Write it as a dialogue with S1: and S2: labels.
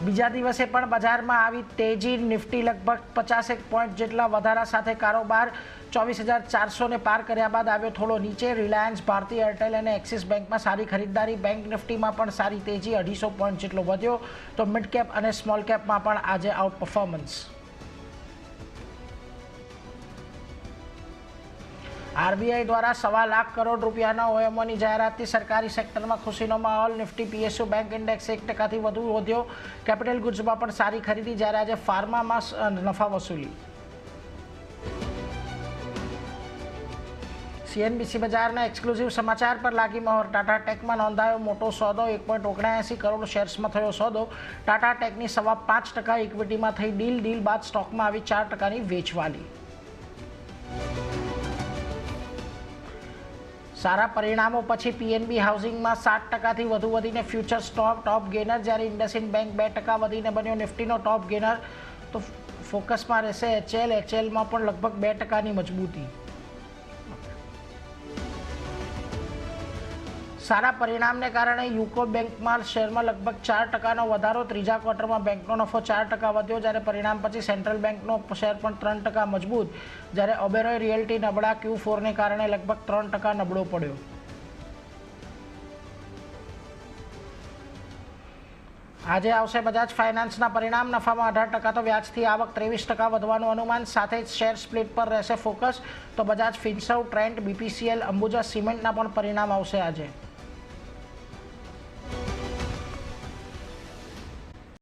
S1: બીજા દિવસે પણ બજારમાં આવી તેજી। નિફ્ટી લગભગ 51 પોઈન્ટ જેટલા વધારા સાથે કારોબાર 24,400 પાર કર્યા બાદ આવ્યો થોડો નીચે। રિલાયન્સ, ભારતી એરટેલ અને એક્સિસ બેંકમાં સારી ખરીદદારી। બેંક નિફ્ટીમાં પણ સારી તેજી, 250 પોઈન્ટ જેટલો વધ્યો। તો મિડ કેપ અને સ્મોલ કેપમાં પણ આજે આઉટ પરફોર્મન્સ। આરબીઆઈ દ્વારા ₹1.25 લાખ કરોડ રૂપિયાના ઓએમઓની જાહેરાતથી સરકારી સેક્ટરમાં ખુશીનો માહોલ। નિફ્ટી પીએસયુ બેંક ઇન્ડેક્સ 1%થી વધુ વધ્યો। કેપિટલ ગુડ્સમાં પણ સારી ખરીદી, જ્યારે આજે ફાર્મામાં નફા વસૂલી। સીએનબીસી બજારના એક્સક્લુઝિવ સમાચાર પર લાગી મહોર। ટાટા ટેકમાં નોંધાયો મોટો સોદો, 1.79 કરોડ શેર્સમાં થયો સોદો। ટાટા ટેકની 5.5% ઇક્વિટીમાં થઈ ડીલ બાદ સ્ટોકમાં આવી 4%ની વેચવાલી। સારા પરિણામો પછી પીએનબી હાઉસિંગમાં 7%થી વધુ વધીને ફ્યુચર્સ ટોપ ગેનર, જ્યારે ઇન્ડસઇન્ડ બેંક 2% વધીને બન્યો નિફ્ટીનો ટોપ ગેનર। તો ફોકસમાં રહેશે એચએલમાં પણ લગભગ 2%ની મજબૂતી। સારા પરિણામને કારણે યુકો બેંકમાં શેરમાં લગભગ 4%નો વધારો। ત્રીજા ક્વાર્ટરમાં બેંકનો નફો 4% વધ્યો, જ્યારે પરિણામ પછી સેન્ટ્રલ બેંકનો શેર પણ 3% મજબૂત, જ્યારે ઓબેરોય રિયલ્ટી નબળા Q4ને કારણે લગભગ 3% નબળો પડ્યો। આજે આવશે બજાજ ફાઇનાન્સના પરિણામ। નફામાં 18%, તો વ્યાજથી આવક 23% વધવાનું અનુમાન। સાથે જ શેર સ્પ્લિટ પર રહેશે ફોકસ। તો બજાજ ફિનસર્વ, ટ્રેન્ટ, બીપીસીએલ, અંબુજા સિમેન્ટના પણ પરિણામ આવશે આજે।